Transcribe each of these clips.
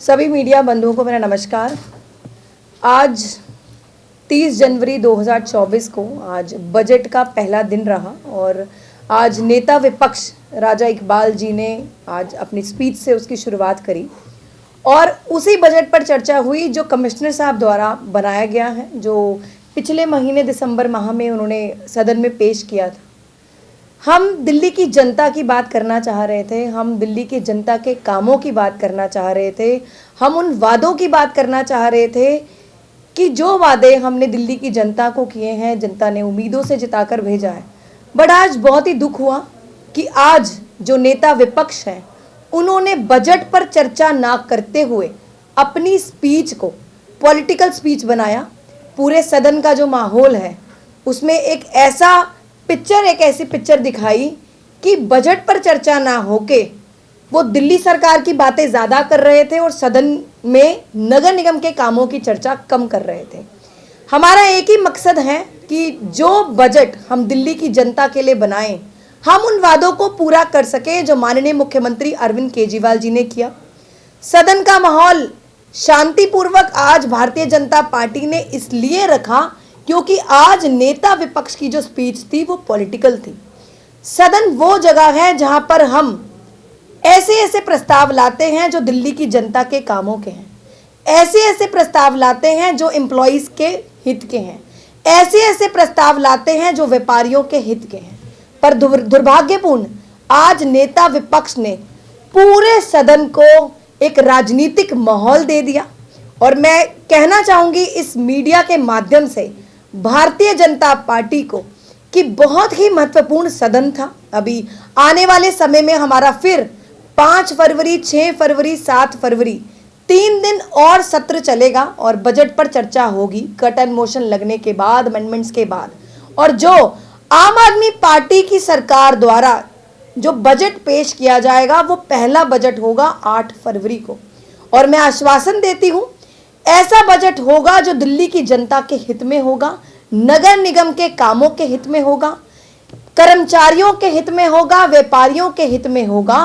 सभी मीडिया बंधुओं को मेरा नमस्कार। आज 30 जनवरी 2024 को आज बजट का पहला दिन रहा और आज नेता विपक्ष राजा इकबाल जी ने आज अपनी स्पीच से उसकी शुरुआत करी और उसी बजट पर चर्चा हुई जो कमिश्नर साहब द्वारा बनाया गया है, जो पिछले महीने दिसंबर माह में उन्होंने सदन में पेश किया था। हम दिल्ली की जनता की बात करना चाह रहे थे, हम दिल्ली की जनता के कामों की बात करना चाह रहे थे, हम उन वादों की बात करना चाह रहे थे कि जो वादे हमने दिल्ली की जनता को किए हैं, जनता ने उम्मीदों से जिताकर भेजा है। बट आज बहुत ही दुख हुआ कि आज जो नेता विपक्ष हैं उन्होंने बजट पर चर्चा ना करते हुए अपनी स्पीच को पॉलिटिकल स्पीच बनाया। पूरे सदन का जो माहौल है उसमें एक ऐसी पिक्चर दिखाई कि बजट पर चर्चा ना होके वो दिल्ली सरकार की बातें ज़्यादा कर रहे थे और सदन में नगर निगम के कामों की चर्चा कम कर रहे थे। हमारा एक ही मकसद है कि जो बजट हम दिल्ली की जनता के लिए बनाएं, हम उन वादों को पूरा कर सके जो माननीय मुख्यमंत्री अरविंद केजरीवाल जी ने किया। सदन का माहौल शांतिपूर्वक आज भारतीय जनता पार्टी ने इसलिए रखा क्योंकि आज नेता विपक्ष की जो स्पीच थी वो पॉलिटिकल थी। सदन वो जगह है जहां पर हम ऐसे प्रस्ताव लाते हैं जो दिल्ली की जनता के कामों के हैं, ऐसे प्रस्ताव लाते हैं जो एम्प्लॉइज के हित के हैं, ऐसे प्रस्ताव लाते हैं जो व्यापारियों के हित के हैं। पर दुर्भाग्यपूर्ण आज नेता विपक्ष ने पूरे सदन को एक राजनीतिक माहौल दे दिया। और मैं कहना चाहूंगी इस मीडिया के माध्यम से भारतीय जनता पार्टी को कि बहुत ही महत्वपूर्ण सदन था। अभी आने वाले समय में हमारा फिर 5 फरवरी, 6 फरवरी, 7 फरवरी 3 दिन और सत्र चलेगा और बजट पर चर्चा होगी कर्टन मोशन लगने के बाद, अमेंडमेंट्स के बाद। और जो आम आदमी पार्टी की सरकार द्वारा जो बजट पेश किया जाएगा वो पहला बजट होगा 8 फरवरी को। और मैं आश्वासन देती हूं ऐसा बजट होगा जो दिल्ली की जनता के हित में होगा, नगर निगम के कामों के हित में होगा, कर्मचारियों के हित में होगा, व्यापारियों के हित में होगा।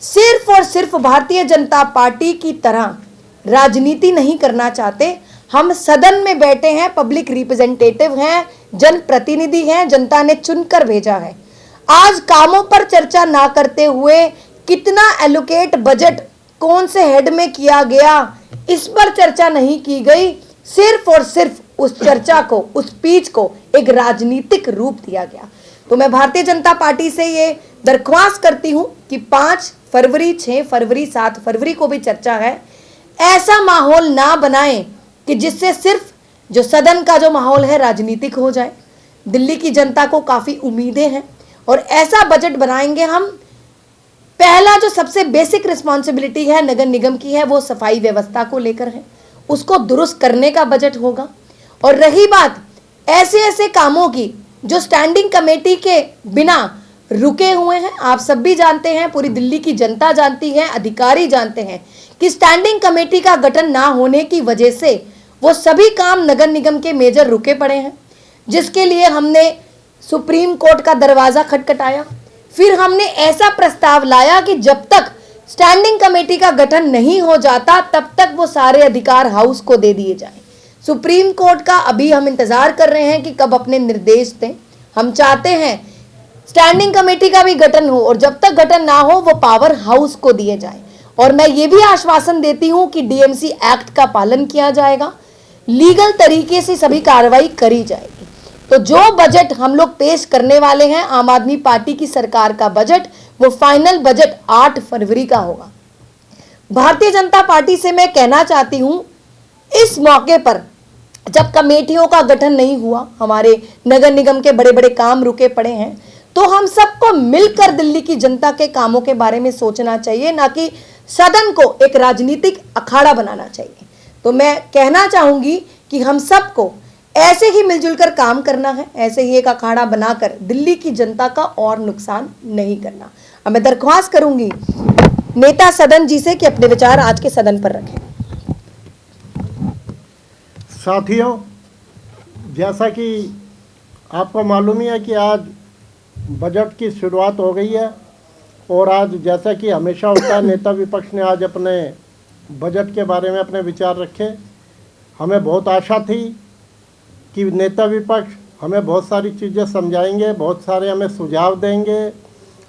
सिर्फ और सिर्फ भारतीय जनता पार्टी की तरह राजनीति नहीं करना चाहते। हम सदन में बैठे हैं, पब्लिक रिप्रेजेंटेटिव हैं, जनप्रतिनिधि हैं, जनता ने चुनकर भेजा है। आज कामों पर चर्चा ना करते हुए कितना एलोकेट बजट कौन से हेड में किया गया इस पर चर्चा नहीं की गई। सिर्फ और सिर्फ उस चर्चा को, उस स्पीच को एक राजनीतिक रूप दिया गया। तो मैं भारतीय जनता पार्टी से ये दरख्वास्त करती हूं कि 5 फरवरी, 6 फरवरी, 7 फरवरी को भी चर्चा है। ऐसा माहौल ना बनाएं कि जिससे सिर्फ जो सदन का जो माहौल है राजनीतिक हो जाए। दिल्ली की जनता को काफ़ी उम्मीदें हैं और ऐसा बजट बनाएंगे हम। पहला जो सबसे बेसिक रिस्पॉन्सिबिलिटी है नगर निगम की है वो सफाई व्यवस्था को लेकर है, उसको दुरुस्त करने का बजट होगा। और रही बात ऐसे कामों की जो स्टैंडिंग कमेटी के बिना रुके हुए हैं, आप सब भी जानते हैं, पूरी दिल्ली की जनता जानती है, अधिकारी जानते हैं कि स्टैंडिंग कमेटी का गठन ना होने की वजह से वो सभी काम नगर निगम के मेजर रुके पड़े हैं, जिसके लिए हमने सुप्रीम कोर्ट का दरवाजा खटखटाया। फिर हमने ऐसा प्रस्ताव लाया कि जब तक स्टैंडिंग कमेटी का गठन नहीं हो जाता तब तक वो सारे अधिकार हाउस को दे दिए जाएं। सुप्रीम कोर्ट का अभी हम इंतजार कर रहे हैं कि कब अपने निर्देश दें। हम चाहते हैं स्टैंडिंग कमेटी का भी गठन हो और जब तक गठन ना हो वो पावर हाउस को दिए जाए। और मैं ये भी आश्वासन देती हूं कि डीएमसी एक्ट का पालन किया जाएगा, लीगल तरीके से सभी कार्रवाई करी जाएगी। तो जो बजट हम लोग पेश करने वाले हैं आम आदमी पार्टी की सरकार का बजट, वो फाइनल बजट 8 फरवरी का होगा। भारतीय जनता पार्टी से मैं कहना चाहती हूं इस मौके पर जब कमेटियों का गठन नहीं हुआ, हमारे नगर निगम के बड़े बड़े काम रुके पड़े हैं, तो हम सबको मिलकर दिल्ली की जनता के कामों के बारे में सोचना चाहिए, ना कि सदन को एक राजनीतिक अखाड़ा बनाना चाहिए। तो मैं कहना चाहूंगी कि हम सबको ऐसे ही मिलजुल कर काम करना है, ऐसे ही एक अखाड़ा बनाकर दिल्ली की जनता का और नुकसान नहीं करना। अब मैं दरख्वास्त करूंगी नेता सदन जी से कि अपने विचार आज के सदन पर रखें। साथियों, जैसा कि आपको मालूम ही है कि आज बजट की शुरुआत हो गई है और आज जैसा कि हमेशा होता है, नेता विपक्ष ने आज अपने बजट के बारे में अपने विचार रखे। हमें बहुत आशा थी कि नेता विपक्ष हमें बहुत सारी चीज़ें समझाएंगे, बहुत सारे हमें सुझाव देंगे।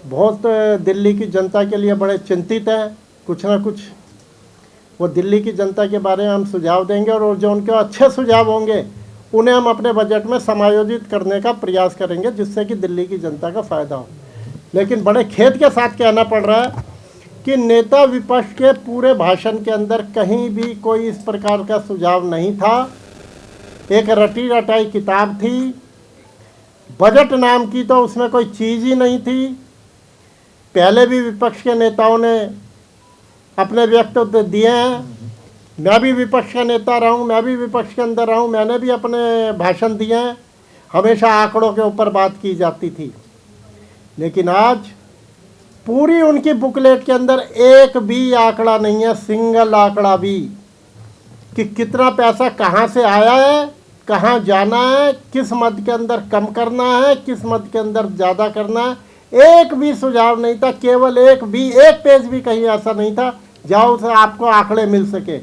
बहुत दिल्ली की जनता के लिए बड़े चिंतित हैं, कुछ ना कुछ वो दिल्ली की जनता के बारे में हम सुझाव देंगे, और जो उनके अच्छे सुझाव होंगे उन्हें हम अपने बजट में समायोजित करने का प्रयास करेंगे, जिससे कि दिल्ली की जनता का फ़ायदा हो। लेकिन बड़े खेद के साथ कहना पड़ रहा है कि नेता विपक्ष के पूरे भाषण के अंदर कहीं भी कोई इस प्रकार का सुझाव नहीं था। एक रटी रटाई किताब थी, बजट नाम की तो उसमें कोई चीज़ ही नहीं थी। पहले भी विपक्ष के नेताओं ने अपने वक्तव्य दिए हैं, मैं भी विपक्ष का नेता रहा हूँ, मैं भी विपक्ष के अंदर रहा हूँ, मैंने भी अपने भाषण दिए हैं। हमेशा आंकड़ों के ऊपर बात की जाती थी, लेकिन आज पूरी उनकी बुकलेट के अंदर एक भी आंकड़ा नहीं है, सिंगल आंकड़ा भी, कि कितना पैसा कहाँ से आया है, कहाँ जाना है, किस मद के अंदर कम करना है, किस मद के अंदर ज़्यादा करना है। एक भी सुझाव नहीं था, केवल एक पेज भी कहीं ऐसा नहीं था जहाँ उसे आपको आंकड़े मिल सके।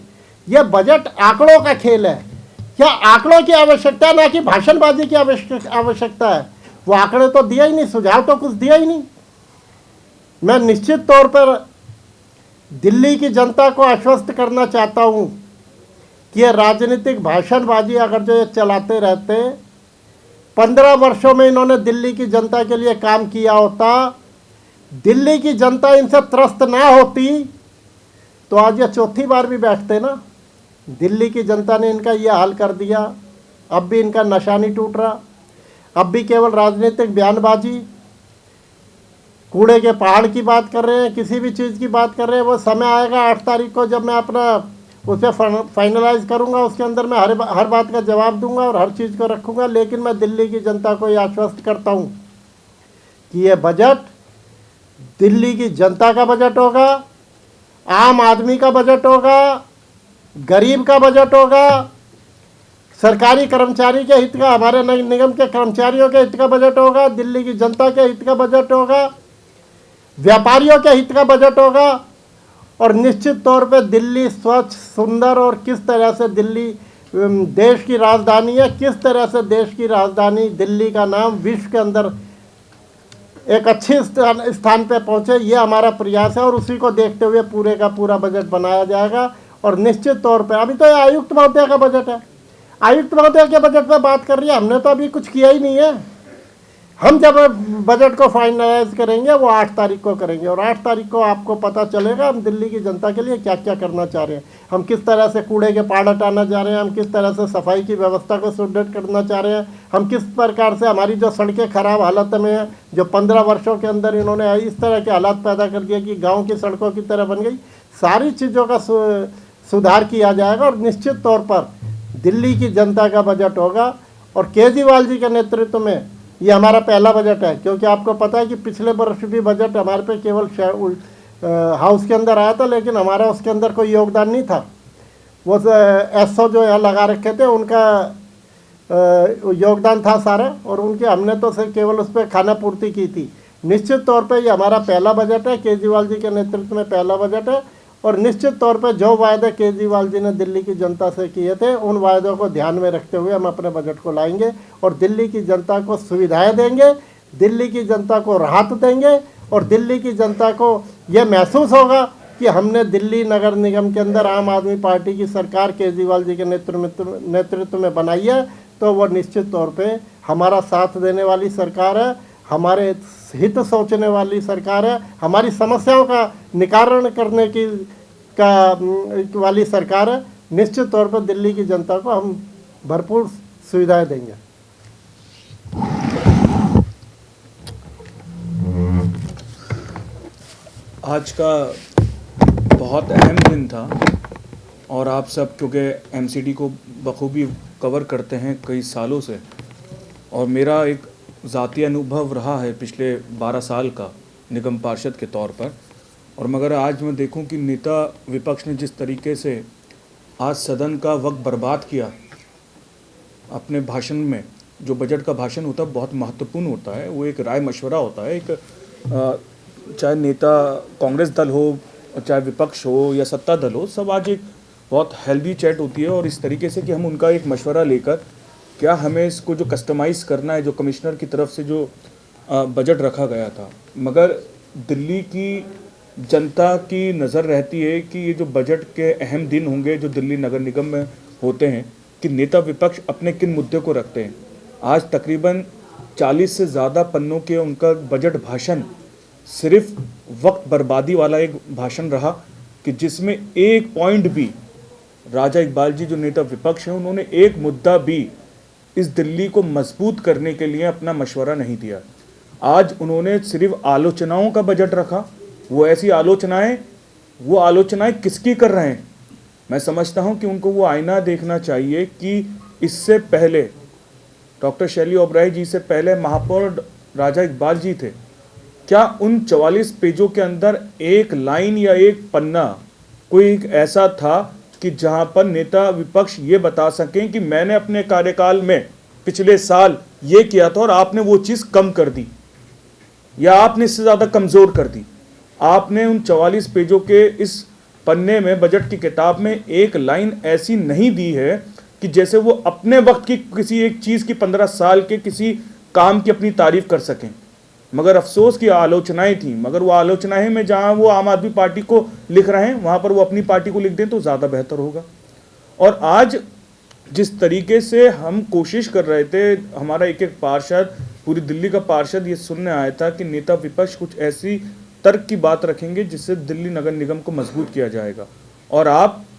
यह बजट आंकड़ों का खेल है। क्या आंकड़ों की आवश्यकता है, ना कि भाषणबाजी की आवश्यकता है। वो आंकड़े तो दिया ही नहीं, सुझाव तो कुछ दिया ही नहीं। मैं निश्चित तौर पर दिल्ली की जनता को आश्वस्त करना चाहता हूँ कि ये राजनीतिक भाषणबाजी अगर जो ये चलाते रहते, 15 वर्षों में इन्होंने दिल्ली की जनता के लिए काम किया होता, दिल्ली की जनता इनसे त्रस्त ना होती, तो आज ये चौथी बार भी बैठते ना। दिल्ली की जनता ने इनका ये हाल कर दिया। अब भी इनका नशा नहीं टूट रहा, अब भी केवल राजनीतिक बयानबाजी, कूड़े के पहाड़ की बात कर रहे हैं, किसी भी चीज़ की बात कर रहे हैं। वो समय आएगा 8 तारीख को, जब मैं अपना उसे फाइनलाइज करूंगा, उसके अंदर मैं हर बात का जवाब दूंगा और हर चीज़ को रखूंगा। लेकिन मैं दिल्ली की जनता को ये आश्वस्त करता हूं कि ये बजट दिल्ली की जनता का बजट होगा, आम आदमी का बजट होगा, गरीब का बजट होगा, सरकारी कर्मचारी के हित का, हमारे निगम के कर्मचारियों के हित का बजट होगा, दिल्ली की जनता के हित का बजट होगा, व्यापारियों के हित का बजट होगा। और निश्चित तौर पे दिल्ली स्वच्छ, सुंदर, और किस तरह से दिल्ली देश की राजधानी है, किस तरह से देश की राजधानी दिल्ली का नाम विश्व के अंदर एक अच्छे स्थान पे पहुंचे, ये हमारा प्रयास है। और उसी को देखते हुए पूरे का पूरा बजट बनाया जाएगा। और निश्चित तौर पे अभी तो ये आयुक्त महोदय का बजट है, आयुक्त महोदय के बजट पे बात कर रही है, हमने तो अभी कुछ किया ही नहीं है। हम जब बजट को फाइनलाइज करेंगे वो 8 तारीख को करेंगे, और 8 तारीख को आपको पता चलेगा हम दिल्ली की जनता के लिए क्या क्या करना चाह रहे हैं। हम किस तरह से कूड़े के पहाड़ हटाना चाह रहे हैं, हम किस तरह से सफाई की व्यवस्था को सुदृढ़ करना चाह रहे हैं, हम किस प्रकार से हमारी जो सड़कें खराब हालत में हैं, जो 15 वर्षों के अंदर इन्होंने इस तरह के हालात पैदा कर दिए कि गाँव की सड़कों की तरह बन गई, सारी चीज़ों का सुधार किया जाएगा। और निश्चित तौर पर दिल्ली की जनता का बजट होगा। और केजरीवाल जी के नेतृत्व में ये हमारा पहला बजट है, क्योंकि आपको पता है कि पिछले वर्ष भी बजट हमारे पे केवल हाउस के अंदर आया था, लेकिन हमारा उसके अंदर कोई योगदान नहीं था। वो एसओ जो यहाँ लगा रखे थे उनका योगदान था सारा, और उनके हमने तो सिर्फ केवल उस पर खाना पूर्ति की थी। निश्चित तौर पे ये हमारा पहला बजट है, केजरीवाल जी के नेतृत्व में पहला बजट है। और निश्चित तौर पे जो वायदे केजरीवाल जी ने दिल्ली की जनता से किए थे, उन वायदों को ध्यान में रखते हुए हम अपने बजट को लाएंगे और दिल्ली की जनता को सुविधाएं देंगे, दिल्ली की जनता को राहत देंगे, और दिल्ली की जनता को यह महसूस होगा कि हमने दिल्ली नगर निगम के अंदर आम आदमी पार्टी की सरकार केजरीवाल जी के नेतृत्व में बनाई है। तो वो निश्चित तौर पर हमारा साथ देने वाली सरकार है, हमारे हित सोचने वाली सरकार है, हमारी समस्याओं का निवारण करने की वाली सरकार है। निश्चित तौर पर दिल्ली की जनता को हम भरपूर सुविधाएं देंगे। आज का बहुत अहम दिन था, और आप सब क्योंकि एमसीडी को बखूबी कवर करते हैं कई सालों से, और मेरा एक ज़ाती अनुभव रहा है पिछले 12 साल का निगम पार्षद के तौर पर। और मगर आज मैं देखूं कि नेता विपक्ष ने जिस तरीके से आज सदन का वक्त बर्बाद किया अपने भाषण में, जो बजट का भाषण होता है बहुत महत्वपूर्ण होता है, वो एक राय मशवरा होता है, एक चाहे नेता कांग्रेस दल हो, चाहे विपक्ष हो या सत्ता दल हो, सब आज एक बहुत हेल्दी चैट होती है और इस तरीके से कि हम उनका एक मशवरा लेकर क्या हमें इसको जो कस्टमाइज़ करना है, जो कमिश्नर की तरफ से जो बजट रखा गया था, मगर दिल्ली की जनता की नज़र रहती है कि ये जो बजट के अहम दिन होंगे जो दिल्ली नगर निगम में होते हैं कि नेता विपक्ष अपने किन मुद्दे को रखते हैं। आज तकरीबन 40 से ज़्यादा पन्नों के उनका बजट भाषण सिर्फ वक्त बर्बादी वाला एक भाषण रहा कि जिसमें एक पॉइंट भी राजा इकबाल जी जो नेता विपक्ष हैं उन्होंने एक मुद्दा भी इस दिल्ली को मजबूत करने के लिए अपना मशवरा नहीं दिया। आज उन्होंने सिर्फ आलोचनाओं का बजट रखा। वो ऐसी आलोचनाएं किसकी कर रहे हैं? मैं समझता हूं कि उनको वो आईना देखना चाहिए कि इससे पहले डॉक्टर शैली ओबराय जी से पहले महापौर राजा इकबाल जी थे। क्या उन 44 पेजों के अंदर एक लाइन या एक पन्ना कोई एक ऐसा था कि जहां पर नेता विपक्ष ये बता सकें कि मैंने अपने कार्यकाल में पिछले साल ये किया था और आपने वो चीज़ कम कर दी या आपने इससे ज़्यादा कमज़ोर कर दी? आपने उन 44 पेजों के इस पन्ने में, बजट की किताब में एक लाइन ऐसी नहीं दी है कि जैसे वो अपने वक्त की किसी एक चीज़ की 15 साल के किसी काम की अपनी तारीफ कर सकें। मगर अफसोस की आलोचनाएं थी, मगर वो आलोचनाएं में जहां वो आम आदमी पार्टी को लिख रहे हैं वहां पर वो अपनी पार्टी को लिख दें तो ज़्यादा बेहतर होगा। और आज जिस तरीके से हम कोशिश कर रहे थे, हमारा एक एक पार्षद, पूरी दिल्ली का पार्षद ये सुनने आया था कि नेता विपक्ष कुछ ऐसी तर्क की बात रखेंगे जिससे दिल्ली नगर निगम को मजबूत किया जाएगा। और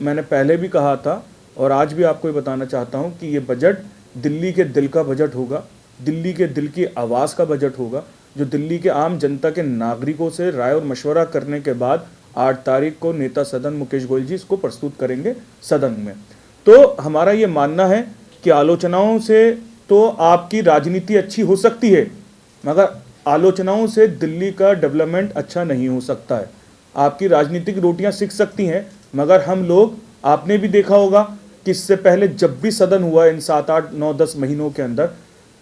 मैंने पहले भी कहा था और आज भी आपको ये बताना चाहता हूँ कि ये बजट दिल्ली के दिल का बजट होगा, दिल्ली के दिल की आवाज़ का बजट होगा, जो दिल्ली के आम जनता के नागरिकों से राय और मशवरा करने के बाद 8 तारीख को नेता सदन मुकेश गोयल जी इसको प्रस्तुत करेंगे सदन में। तो हमारा ये मानना है कि आलोचनाओं से तो आपकी राजनीति अच्छी हो सकती है, मगर आलोचनाओं से दिल्ली का डेवलपमेंट अच्छा नहीं हो सकता है। आपकी राजनीतिक रोटियां सिक सकती हैं, मगर हम लोग, आपने भी देखा होगा कि इससे पहले जब भी सदन हुआ इन 7, 8, 9, 10 महीनों के अंदर,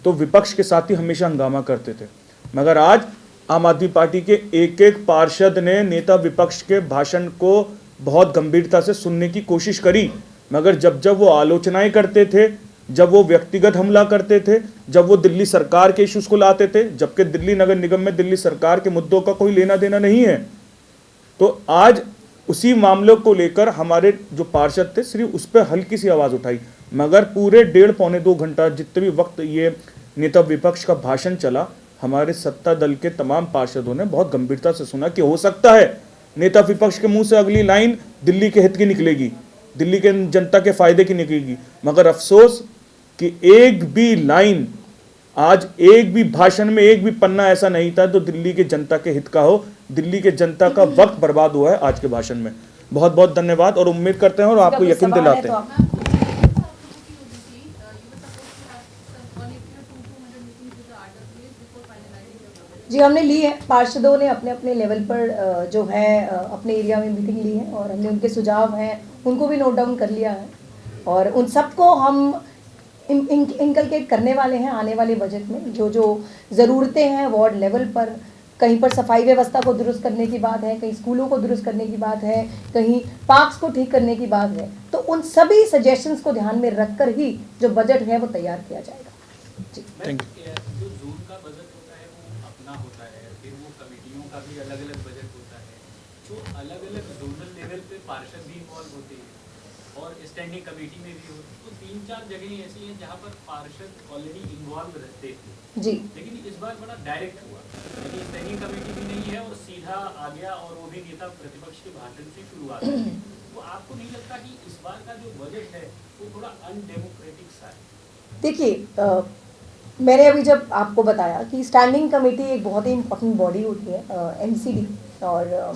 तो विपक्ष के साथ ही हमेशा हंगामा करते थे। मगर आज आम आदमी पार्टी के एक एक पार्षद ने नेता विपक्ष के भाषण को बहुत गंभीरता से सुनने की कोशिश करी, मगर जब जब वो आलोचनाएं करते थे, जब वो व्यक्तिगत हमला करते थे, जब वो दिल्ली सरकार के इश्यूज को लाते थे, जबकि दिल्ली नगर निगम में दिल्ली सरकार के मुद्दों का कोई लेना देना नहीं है, तो आज उसी मामलों को लेकर हमारे जो पार्षद थे सिर्फ उस पर हल्की सी आवाज़ उठाई, मगर पूरे 1.5 पौने 2 घंटा जितने भी वक्त ये नेता विपक्ष का भाषण चला, हमारे सत्ता दल के तमाम पार्षदों ने बहुत गंभीरता से सुना कि हो सकता है नेता विपक्ष के मुंह से अगली लाइन दिल्ली के हित की निकलेगी, दिल्ली के जनता के फायदे की निकलेगी, मगर अफसोस कि एक भी लाइन, आज एक भी भाषण में एक भी पन्ना ऐसा नहीं था तो दिल्ली के जनता के हित का हो। दिल्ली के जनता का वक्त बर्बाद हुआ है आज के भाषण में। बहुत बहुत धन्यवाद और उम्मीद करते हैं और आपको यकीन दिलाते हैं। जी, हमने ली है, पार्षदों ने अपने अपने लेवल पर जो है अपने एरिया में मीटिंग ली है और हमने उनके सुझाव हैं उनको भी नोट डाउन कर लिया है और उन सबको हम इंकलकेट करने वाले हैं आने वाले बजट में। जो जो ज़रूरतें हैं वार्ड लेवल पर, कहीं पर सफाई व्यवस्था को दुरुस्त करने की बात है, कहीं स्कूलों को दुरुस्त करने की बात है, कहीं पार्क्स को ठीक करने की बात है, तो उन सभी सजेशंस को ध्यान में रखकर ही जो बजट है वो तैयार किया जाएगा। जी, थैंक यू। जो जोन का बजट होता है वो अपना होता है, फिर वो कमेटियों का भी अलग अलग बजट होता है, तो अलग अलग जोनल लेवल पे पार्षद भी इन्वॉल्व होते हैं और स्टैंडिंग कमेटी में भी होते, तो 3-4 जगह ऐसी हैं जहाँ पर पार्षद ऑलरेडी इन्वॉल्व रहते थे जी, लेकिन इस बार बड़ा डायरेक्ट हुआ, यानी स्टैंडिंग कमेटी भी नहीं है और सीधा आ गया और वो भी नेता प्रतिपक्ष के भाषण से शुरुआत हुई। तो आपको नहीं लगता कि इस बार का जो बजट है वो थोड़ा अनडेमोक्रेटिक सा है? देखिए, मैंने अभी जब आपको बताया कि स्टैंडिंग कमेटी एक बहुत ही इम्पोर्टेंट बॉडी होती है एमसीडी, और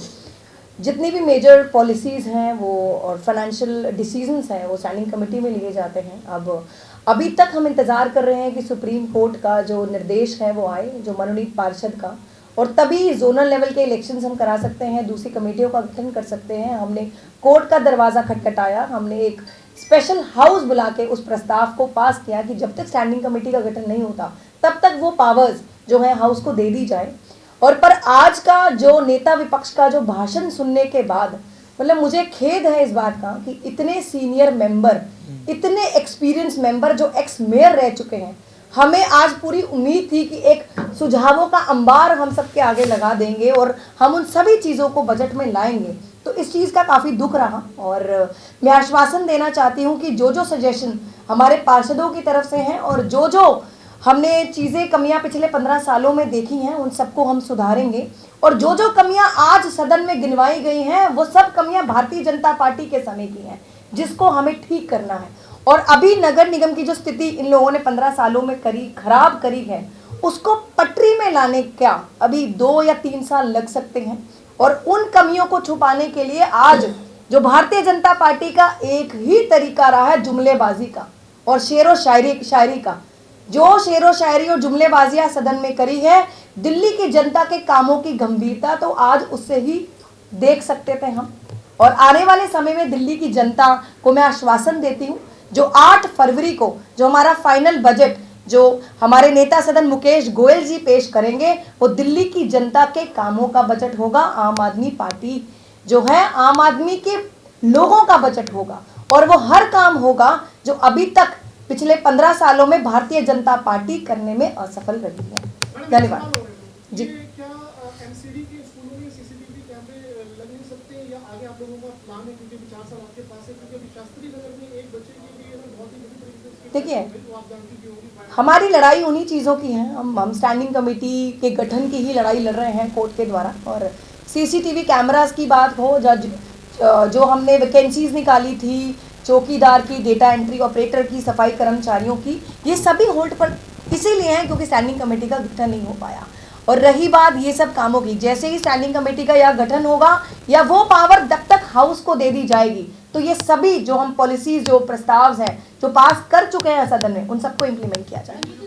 जितनी भी मेजर पॉलिसीज़ हैं वो और फाइनेंशियल डिसीजंस हैं वो स्टैंडिंग कमेटी में लिए जाते हैं। अब अभी तक हम इंतज़ार कर रहे हैं कि सुप्रीम कोर्ट का जो निर्देश है वो आए, जो मनोनीत पार्षद का, और तभी जोनल लेवल के इलेक्शंस हम करा सकते हैं, दूसरी कमेटियों का गठन कर सकते हैं। हमने कोर्ट का दरवाज़ा खटखटाया, हमने एक स्पेशल हाउस बुला के उस प्रस्ताव को पास किया कि जब तक स्टैंडिंग कमेटी का गठन नहीं होता तब तक वो पावर्स जो है हाउस को दे दी जाए। और पर आज का जो नेता विपक्ष का जो भाषण सुनने के बाद मतलब मुझे खेद है इस बात का कि इतने सीनियर मेंबर, इतने एक्सपीरियंस मेंबर जो एक्स मेयर रह चुके हैं, हमें आज पूरी उम्मीद थी कि एक सुझावों का अंबार हम सबके आगे लगा देंगे और हम उन सभी चीज़ों को बजट में लाएंगे। तो इस चीज़ का काफ़ी दुख रहा और मैं आश्वासन देना चाहती हूँ कि जो जो सजेशन हमारे पार्षदों की तरफ से हैं और जो जो हमने चीज़ें कमियां पिछले 15 सालों में देखी हैं उन सबको हम सुधारेंगे। और जो जो कमियां आज सदन में गिनवाई गई हैं वो सब कमियां भारतीय जनता पार्टी के समय की हैं, जिसको हमें ठीक करना है। और अभी नगर निगम की जो स्थिति इन लोगों ने 15 सालों में खराब करी है, उसको पटरी में लाने का अभी 2 या 3 साल लग सकते हैं। और उन कमियों को छुपाने के लिए आज जो भारतीय जनता पार्टी का एक ही तरीका रहा है जुमलेबाजी का और शेरो शायरी का, जो शेरो शायरी और जुमलेबाजियां सदन में करी है, दिल्ली की जनता के कामों की गंभीरता तो आज उससे ही देख सकते थे हम। और आने वाले समय में दिल्ली की जनता को मैं आश्वासन देती हूँ, जो 8 फरवरी को जो हमारा फाइनल बजट जो हमारे नेता सदन मुकेश गोयल जी पेश करेंगे, वो दिल्ली की जनता के कामों का बजट होगा। आम आदमी पार्टी जो है, आम आदमी के लोगों का बजट होगा और वो हर काम होगा जो अभी तक पिछले 15 सालों में भारतीय जनता पार्टी करने में असफल रही है। धन्यवाद जी। क्या एमसीडी के स्कूलों में सीसीटीवी कैमरे लग नहीं सकते या आगे आप लोगों का प्लान है, क्योंकि 4 साल आपके पास है, क्योंकि अभी शास्त्री नगर में एक बच्चे के लिए बहुत ही बुरी तरीके से देखिए, तो आप जानती भी होंगी हमारी लड़ाई उन्हीं चीज़ों की है। हम स्टैंडिंग कमेटी के गठन की ही लड़ाई लड़ रहे हैं कोर्ट के द्वारा। और सीसीटीवी कैमरास की बात हो, जो हमने वैकेंसीज निकाली थी चौकीदार की, डेटा एंट्री ऑपरेटर की, सफाई कर्मचारियों की, ये सभी होल्ड पर इसीलिए हैं क्योंकि स्टैंडिंग कमेटी का गठन नहीं हो पाया। और रही बात ये सब कामों की, जैसे ही स्टैंडिंग कमेटी का या गठन होगा या वो पावर जब तक हाउस को दे दी जाएगी, तो ये सभी जो हम पॉलिसीज, जो प्रस्ताव हैं जो पास कर चुके हैं सदन में, उन सबको इम्प्लीमेंट किया जाएगा।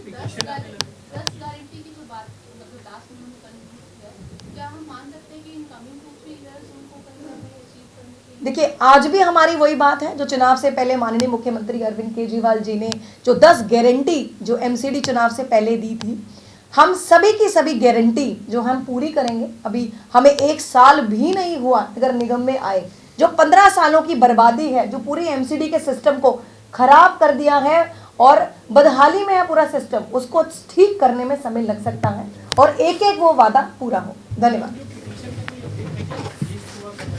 देखिए, आज भी हमारी वही बात है जो चुनाव से पहले माननीय मुख्यमंत्री अरविंद केजरीवाल जी ने जो 10 गारंटी जो एमसीडी चुनाव से पहले दी थी, हम सभी की सभी गारंटी जो हम पूरी करेंगे। अभी हमें 1 साल भी नहीं हुआ अगर निगम में आए, जो 15 सालों की बर्बादी है, जो पूरी एमसीडी के सिस्टम को खराब कर दिया है और बदहाली में है पूरा सिस्टम, उसको ठीक करने में समय लग सकता है और एक एक वो वादा पूरा हो। धन्यवाद।